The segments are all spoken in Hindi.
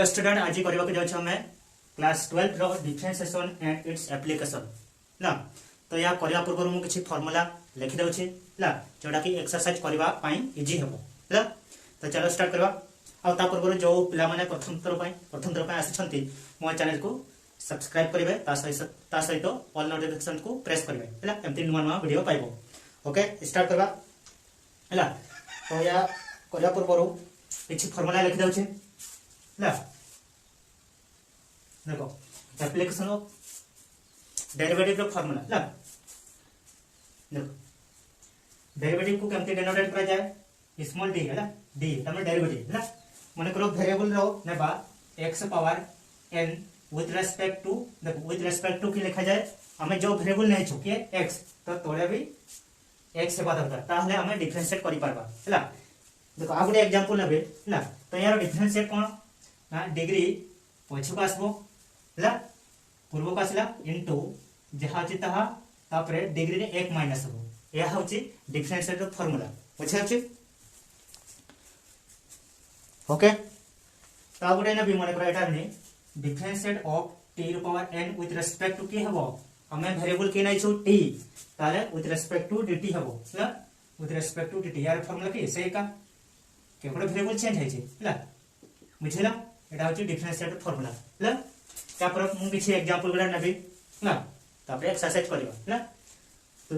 हेलो स्टूडेंट, आज करबा के जाउछ हमें क्लास 12 रो डिफरेंशिएशन एंड इट्स एप्लीकेशन ना। तो या करबा पूर्व मु किछि फार्मूला लिखि दउछि ला, जोटा कि एक्सरसाइज करबा पई इजी हेबो ला। तो चलो स्टार्ट करबा। आ ता पूर्व जो पिला माने प्रथम थर पई आछंती मो चैनल को सब्सक्राइब करिवे, ता सहित ऑल नोटिफिकेशन को प्रेस करिवे हला, एमति नुवा नुवा वीडियो पाइबो। ओके स्टार्ट करबा हला। तो या करबा पूर्व किछि फार्मूला लिखि दउछि ला। देखो एप्लीकेशन ऑफ डेरिवेटिव रो फार्मूला ला। देखो डेरिवेटिव को केमते डिनोटेट करा जाए, स्मॉल डी है ना, डी तमे डेरिवेटिव ना। माने करो वेरिएबल रो नेबा x power n with respect to, देखो विथ रेस्पेक्ट टू की लिखा जाए हमें जो वेरिएबल नहीं छु के x, तो तोड़े भी x हेबा दरकार, ताहले हमें डिफरेंशिएट करि पारबा हला। देखो आ गुटे एग्जांपल नेबे ना। तो यार डिफरेंशिएट कोन ना, डिग्री पछको आसबो हला, पूर्व को आसला इनटू जहा अछि तहा, तापरे डिग्री रे 1 माइनस हो। या होछि डिफरेंशिएट रो फार्मूला, बुझे अछि। ओके ता गुटे ने भी मन करा एटा ने डिफरेंशिएट ऑफ t रो power n with respect to की हबो, हमें वेरिएबल के नै छु t, ताले विथ रेस्पेक्ट टू dt हबो हला। विथ रेस्पेक्ट टू dt यार फार्मूला की से का के गुटे वेरिएबल चेंज है छि हला, बुझिला। एटा होछि डिफरेंशिएट फार्मूला हला। ता पर मु किछि एग्जांपल गुडा नेबी ना, तापरे एक्सरसाइज करबा हला। तो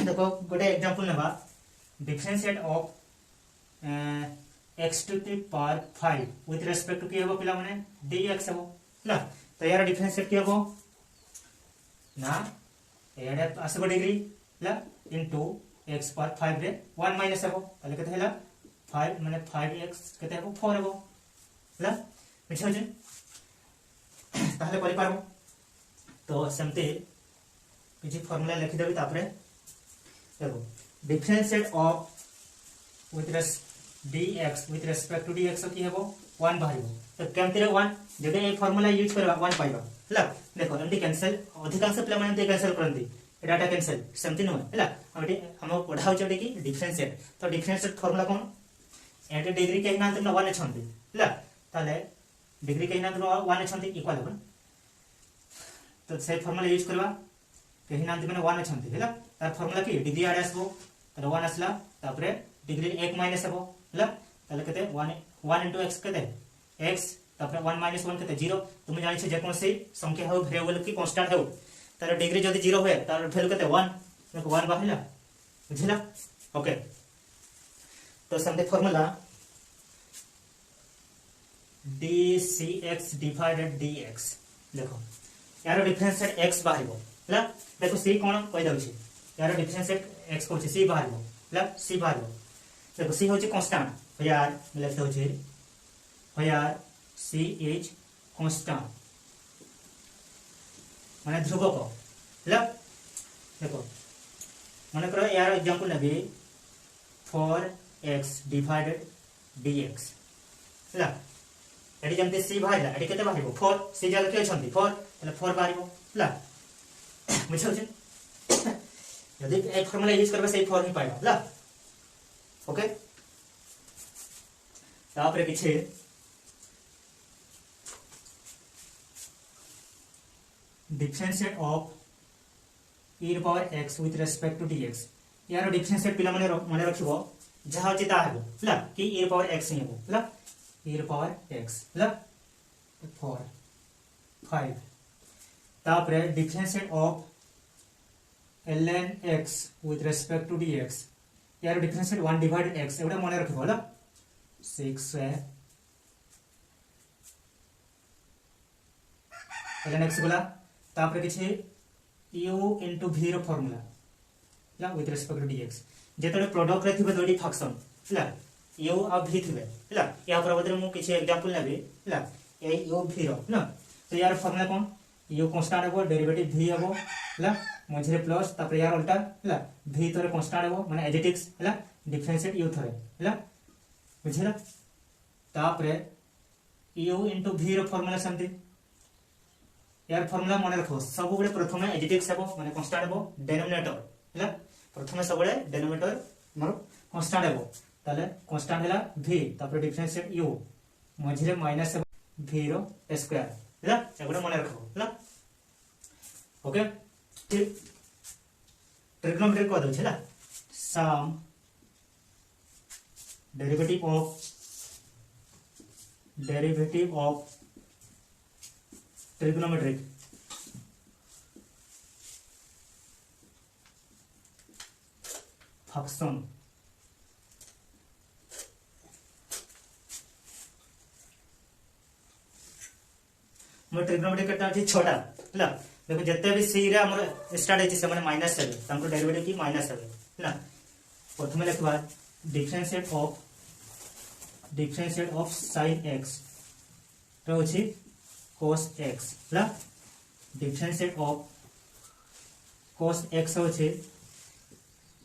देखो गुटे एग्जांपल नेबा, differentiate of x to the power 5 with respect to की हबो पिला माने dx हबो हला। तो यार डिफरेंशिएट की हबो ना, एडे आसबो डिग्री हला इनटू x पावर 5 रे 1 माइनस हबो, ताले कते हला 5 माने 5x कते हबो 4 हबो हला, बुझौ जे ताहले करि पारबो। तो सेमते किछि फार्मूला लिखि देबी, तापरे देखो differentiate of with dx with respect to dx की हेबो 1 बाहिबो। तो केमते रे 1 जदे ए फार्मूला यूज करबा 1 पाइबा हला। देखो एमती कैंसिल अधिकांश प्ले माने एमती कैंसिल करंती, एडाटा कैंसिल सेमती न हला। अबे हम पढाउ छडे की डिफरेंशिएट, तो डिफरेंशिएट फार्मूला कोन एटे डिग्री के नाम तुम 1 छंती हला, ताले डिग्री के नाम तुम 1 छंती इक्वल हो। तो से फार्मूला यूज करबा के नाम तुम 1 छंती हला। तार फार्मूला की डिग्री आडे आसबो, तो 1 आसला, तापरे डिग्री 1 माइनस हबो हला। ताले कते 1 इनटू x कते x, तापरे 1 माइनस 1 कते 0। तुम जानि छ जे कोन से संख्या हो वेरिएबल की कांस्टेंट हो, तार डिग्री जदी 0 होय तार वैल्यू कते 1, देखो 1 बाहिला, बुझिला। ओके तो समझे फार्मूला dcx डिवाइडेड dx। देखो यार डिफरेंशिएट x बाहिबो हला। देखो c कोन कहि दउछि, यार डिफरेंशिएट x को c बाहिबो हला, c बाहिबो। देखो c होछि कांस्टेंट, यार लिखते होछि यार c इज कांस्टेंट माने ध्रुवक हला। देखो माने करो यार एग्जांपल नेबी 4x डिवाइडेड dx हला। एडी जमते c बाहिला, एडी केते बाहिबो 4, c जगह के छंती 4, तले 4 बाहिबो हला, बुझौ जे। यदि एक फार्मूला यूज करबा से 4 ही पाइबा हला। ओके तापरे किछे डिफरेंशिएट ऑफ e र power x with respect to dx। यार डिफरेंशिएट पिला माने रखिबो जहा होछि ता हेबो हला, कि e र पावर x ही हेबो हला, e र पावर x हला 4 5। तापरे differentiate of ln x with respect to dx। यार डिफरेंशिएट 1 डिवाइडेड x एवडा माने रखिबो हला 6 ln x बोला। तापरे किछि u इनटू v रो फार्मूला ला विथ रेस्पेक्ट टू dx। जेतरे प्रोडक्ट रे थिबे दोडी फंक्शन हला, u आ v थिबे हला। या पर बदले मु किछि एग्जांपल नेबे हला, ए u v रो ना। तो यार फार्मूला कोन, u कांस्टेंट हेबो, डेरिवेटिव v हेबो हला, मझरे प्लस, तापर यार उल्टा हला, v तोरे कांस्टेंट हेबो माने एडिटिक्स हला, डिफरेंशिएट u थरे हला, बुझिला। तापरे u इनटू v रो फार्मूला समथि यार फार्मूला मन रखो, सब गुडे प्रथमे एडिटिक्स हेबो माने कांस्टेंट हेबो, डिनोमिनेटर हला, प्रथमे सब गुडे डिनोमिनेटर मोर कांस्टेंट हेबो, ताले कांस्टेंट हला v, तापर डिफरेंशिएट u, मझरे माइनस v रो स्क्वायर ହେଲା ଏଗୁଡା ମନେ ରଖବ ହେଲା ओके ट्रिग्नोमेट्री कह दउछ ହେଲା some derivative of trigonometric function मोर ट्रिग्नोमेट्री केटा अछि 6टा हला देखो जते भी सी रे हमर स्टार्ट है से माने माइनस है तांको डेरिवेटिव की माइनस है हला प्रथम लिखबा डिफरेंशिएट ऑफ sin x तो अछि cos x हला डिफरेंशिएट ऑफ cos x अछि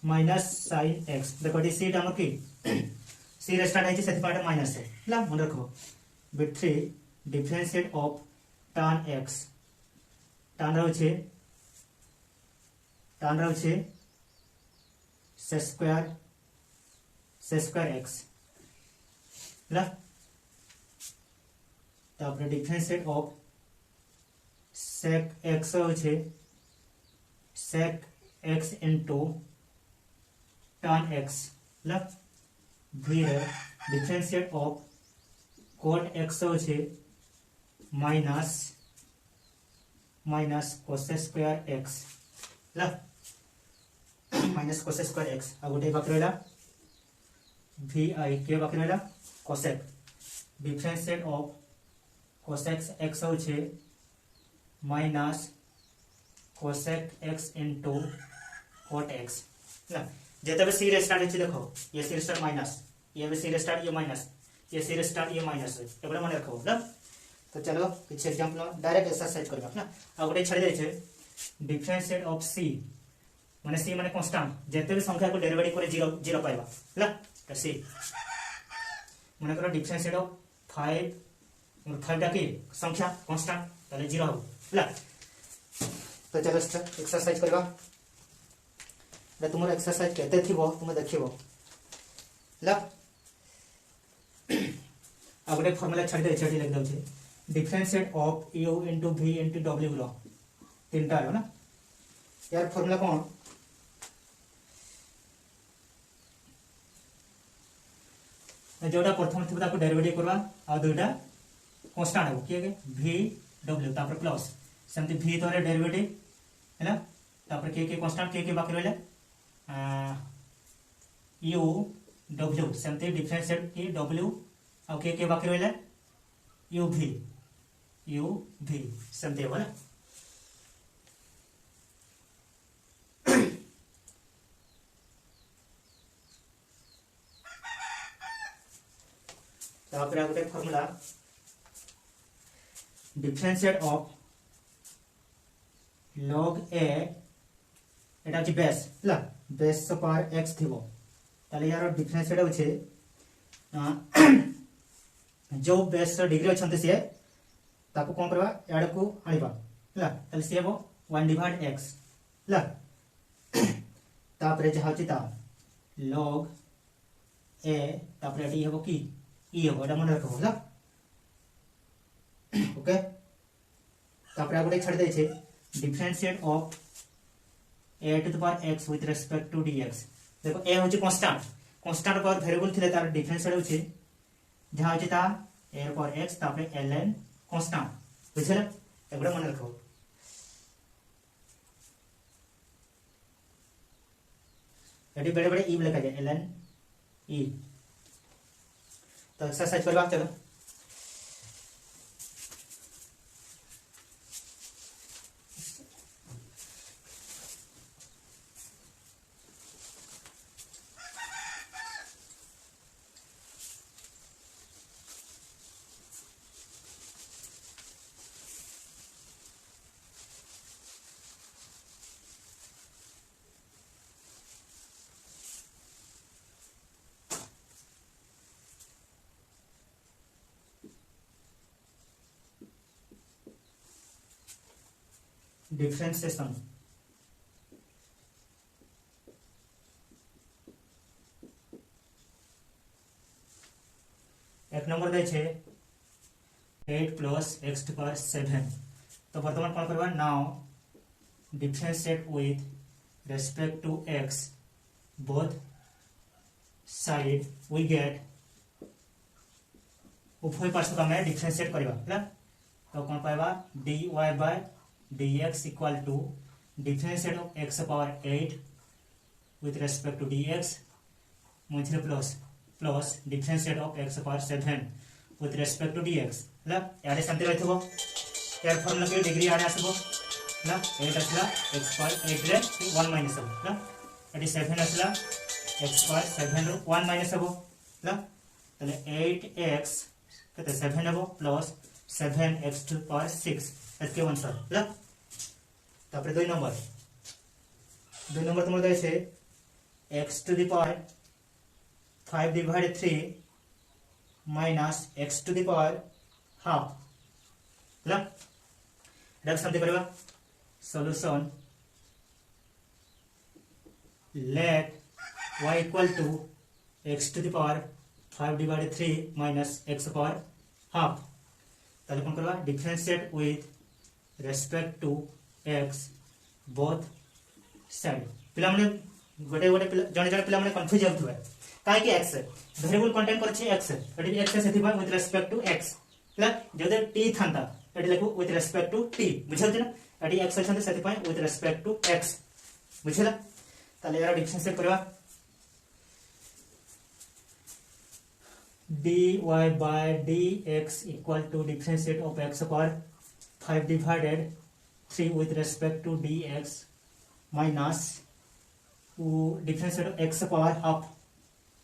माइनस sin x देखो डी सी हमर की सी रे स्टार्ट है से पार्ट माइनस है हला मन रखो bit 3 differentiate of tan x tan रहुछे से स्क्वायर x ला तापर डिफरेंशिएट ऑफ sec x होछे sec x into tan x ला फिर डिफरेंशिएट ऑफ cot x होछे माइनस cos स्क्वायर x ला माइनस cos स्क्वायर x आ गोटे बाकी रहला vi के बाकी रहला cosec differentiate of cosec x होछे minus cosec x into cot x ला जेते भी सी रे स्टार्ट है देखो ये सी रे स्टार्ट माइनस ये भी सी रे स्टार्ट ये माइनस ये सी रे स्टार्ट ये माइनस है एबरा मन रखो ना तो चलो कुछ एग्जांपल डायरेक्ट एक्सरसाइज करबा ना आ गोटे छाडी दे छे डिफरेंशिएट ऑफ c माने c माने कांस्टेंट जेते भी संख्या को डेरिवेटिव करे 0 पाइबा हला तो c माने करो डिफरेंशिएट ऑफ 5 टा की संख्या कांस्टेंट ताले 0 हो हला तो चलो एक्सरसाइज करबा रे तुमर एक्सरसाइज केते थिबो तुम देखिबो हला आ गोटे फार्मूला छाडी दे छाडी लिख दउ छे differentiate of u into v into w रो तीनटा है ना यार फार्मूला कौन जोटा प्रथम थिबा ताको डेरिवेटिव करबा आ दुटा कांस्टेंट है किए के v w तापर प्लस सेमति v तोरे डेरिवेटिव हैला तापर के कांस्टेंट के बाकी रहले u w सेमति डिफरेंशिएट की w आ के बाकी रहले u v सेमति होला तापर गोटे formula differentiate of log a एटा अछि बेस ला बेस पावर x थिबो ताले यार डिफरेंशिएट होछे जो बेस डिग्री अछंते से ताको कोन करबा याड को आनिबा ला ताले से हो 1 डिवाइड x ला तापर जहा होछि ता log a तापर एटी हेबो की ई हेबो एटा मन रखबो ला ओके तापर आगोटे छाड़ दे छे differentiate of a to the power x with respect to dx देखो a होछि कांस्टेंट पर वेरिएबल थिले तार डिफरेंशिएट होछि जहा होछि ता a पर x तापर ln कांस्टेंट बुझले एगुडा मन रखो एटी बड़े बड़े ई लिखा जाय ln e तो एक्सरसाइज करबा चलो डिफरेंशिएशन एक नंबर दे छे 8 प्लस एक्स टू पावर 7 तो बर्तमान कौन करवा now differentiate with respect to x both side we get उभय पार्श्व को आम डिफरेंशिएट करवा तो कौन पाइबा dy by dx equal to differentiate of x power 8 with respect to dx मझे plus plus differentiate of x power 7 with respect to dx यारे शांति रही थो यार फॉर्मूला के डिग्री आड़े आसबो 8 आसला x पावर 8 रे 1 माइनस हबो एटी 7 आसला x पावर 7 रो 1 माइनस हबो तले 8x कते 7 हबो प्लस 7x टू पावर 6 एके आंसर तापर 2 नंबर तुम दैसे x to the power 5 divided 3 minus x to the power half समझे करवा solution let y equal to x to the power 5 divided 3 minus x power half ताले कौन करवा differentiate with respect to x both side पिला माने गोटे गोटे जने जने पिला माने कंफ्यूज होतबे काहे कि x वेरिएबल कंटेन करछि x एटी x सेथि विथ रेस्पेक्ट टू x जदे t थांता एटी लिखु विथ रेस्पेक्ट टू t बुझल ना एटी x अछन सेथि विथ रेस्पेक्ट टू x बुझला ताले यार डिफरेंशिएट करवा dy by dx equal to differentiate of x power 5 divided 3 with respect to dx minus differentiate of x power half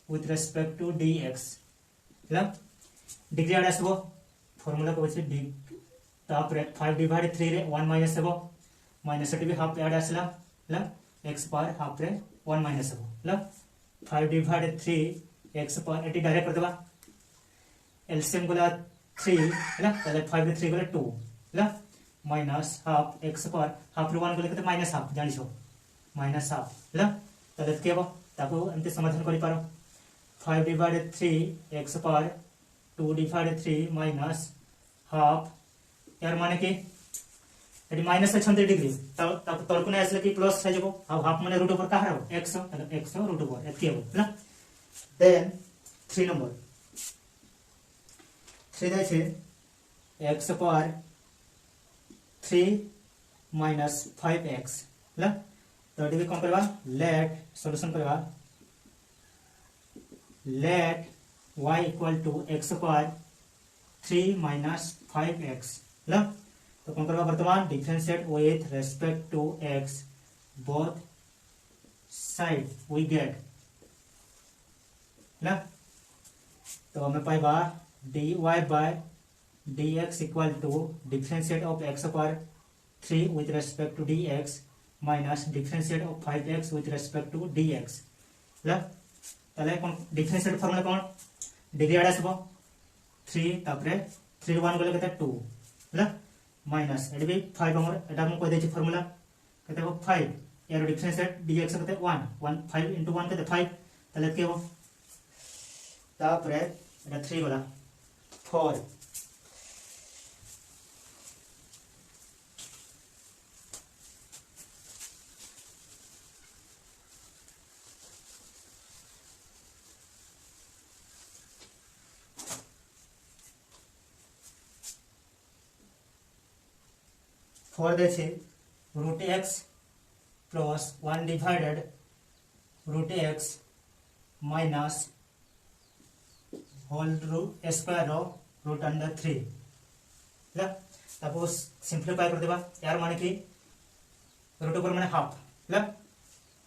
with respect to dx degree आड़े आसबो फॉर्मूला को अछि डी तापर 5 डिवाइडेड 3 रे 1 माइनस हबो माइनस एटी भी हाफ आड़े आसला x पावर हाफ रे 1 माइनस हबो 5 divided 3 x power eighty direct कर देबा एलसीएम गोला 3 है ताले 5 रे 3 गोला 2 minus half x power half रे 1 गोले कते माइनस हाफ जानि छो माइनस हाफ ताले के हबो ताको एमते समाधान करि पारो 5 divided 3 x power 2 divided 3 minus half यार माने कि एटी माइनस अछन डिग्री तब तलको नै आसले कि प्लस हो जबो हाफ माने रूट ओवर काहर हो x ताले x रूट ओवर एति हबो देन 3 नंबर 3 दैछे x पावर 3 माइनस 5x तो एटी कौन करबा लेट सॉल्यूशन करबा let y equal to x power 3 minus 5x तो कौन करबा वर्तमान differentiate with respect to x both side we get तो हमें पाइबा dy by dx equal to differentiate of x power 3 with respect to dx minus differentiate of 5x with respect to dx ताले कौन डिफरेंशिएट फार्मूला कौन डिग्री आड़े आसबो 3 तापरे 3 1 गले कते 2 माइनस एडी भी 5 हमर एटा हम कह देछि फार्मूला कते हो 5 यार डिफरेंशिएट dx कते 1 5 into 1 कते 5 ताले के हो तापरे एटा 3 गला 4 4 देछे root x plus 1 divided root x minus whole root square root under 3 ताको सिंप्लीफाई कर देबा यार माने कि रूट ऊपर माने हाफ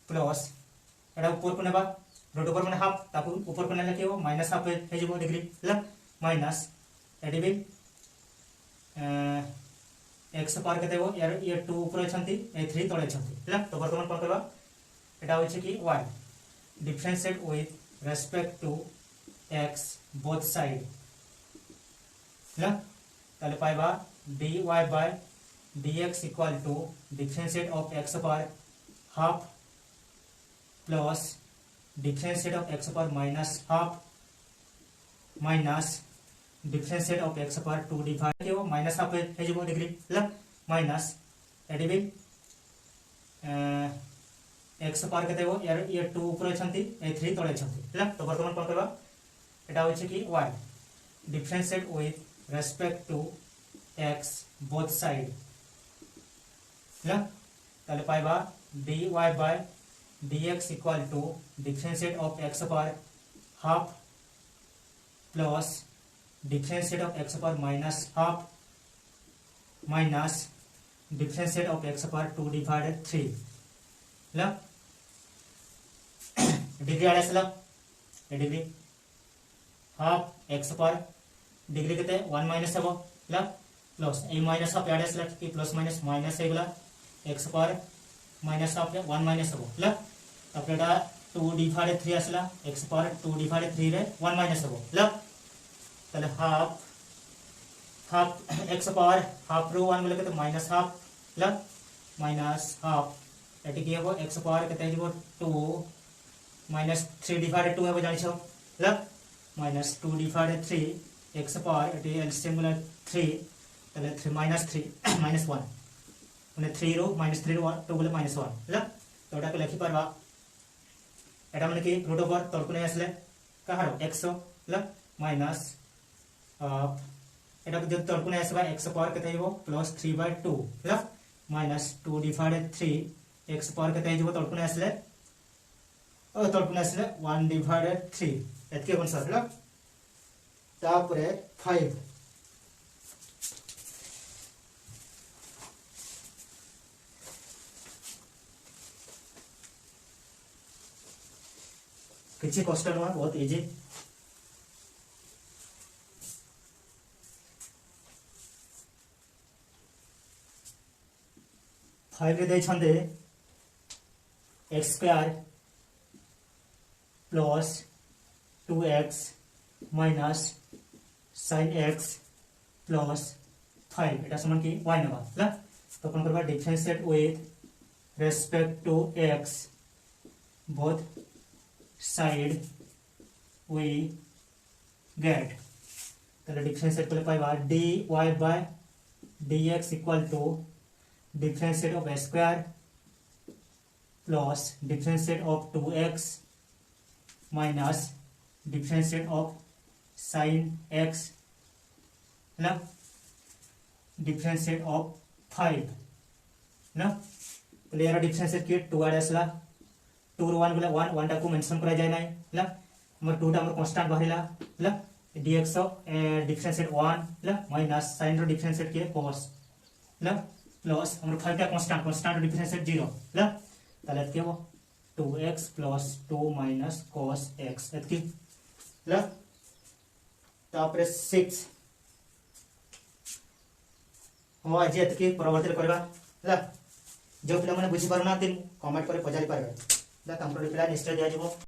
प्लस एटा ऊपर को नेबा रूट ऊपर माने हाफ ताको ऊपर को नेले के हो माइनस हाफ हे जबो डिग्री माइनस एडी भी x पावर केते हो यार ये 2 ऊपर अछंती ए 3 तळे अछंती तो वर्तमान कोन करबा एटा होय कि y differentiate with respect to x both side ताले पाइबा dy by dx equal to differentiate of x power half plus differentiate of x power minus half minus differentiate of x power 2 divide के माइनस हाफ हे जबो डिग्री ला माइनस एडी भी x पावर केते हो यार ये 2 ऊपर छंती ए 3 तळे छंती ला तो वर्तमान कोन करबा एटा होय छै कि y differentiate with respect to x both side ला ताले पाइबा dy by dx equal to differentiate of x power half plus differentiate of x power minus half minus differentiate of x power 2 divided 3 ला डिग्री आड़ेसला degree half x power degree केते 1 माइनस हेबो ला प्लस ए माइनस हाफ आड़ेसला कि प्लस माइनस माइनस हेगला x power minus half 1 minus हेबो ला तपेडा 2 डिवाइडेड 3 आसला x पावर 2 डिवाइडेड 3 रे 1 माइनस हेबो ला ताले half half x power half rho 1 बोले केते माइनस हाफ ला माइनस हाफ एटी की हेबो x पावर केते हेबो 2 माइनस 3 डिवाइडेड 2 हेबो जानि छौ ला माइनस 2 डिवाइडेड 3 x पावर एटी एलसीएम बोले 3 ताले 3 माइनस 3 माइनस 1 माने 3 रो माइनस 3 रो 2 बोले माइनस 1 ला तो एटा के लिखि परबा एटा माने कि रूट ओवर तळकु नै आसले कहारो x ला माइनस एटा जब तळकु नै आसबा x पावर केते हेबो प्लस 3/2 ला माइनस 2 डिवाइडेड 3 x पावर केते हेबो तळकु नै आसले तळकु नै आसले 1 डिवाइडेड 3 एतके कोन सरला तापरे 5 किछि क्वेश्चन हुआ बहुत इजी फाइव दे छंदे x square plus 2x minus sin x plus 5 एटा समान कि y नबा ला तो कोन करबा differentiate with respect to x both side we get ताले डिफरेंशिएट करले पाइबा dy by dx equal to differentiate of x square plus differentiate of 2x minus differentiate of sin x ना डिफरेंशिएट ऑफ 5 ना ताले यार डिफरेंशिएट के 2 आडसला 2 रो 1 बोले 1 1 टा को मेंशन करा जाय नै ला हमर 2 टा हमर कांस्टेंट बाहिला ला dx ऑफ डिफरेंशिएट 1 ला माइनस sin रो डिफरेंशिएट के cos ला प्लस हमर 5 टा कांस्टेंट कांस्टेंट डिफरेंशिएट 0 ला ताले के हो 2x plus 2 minus cos x एतकी ला तापरे 6 हो आज एतकी परवर्ती करबा ला जो पिला माने बुझी परना दिन कमेंट करे पजारी पारबे ला तमरो रिप्लाई निश्चय दिया जबो।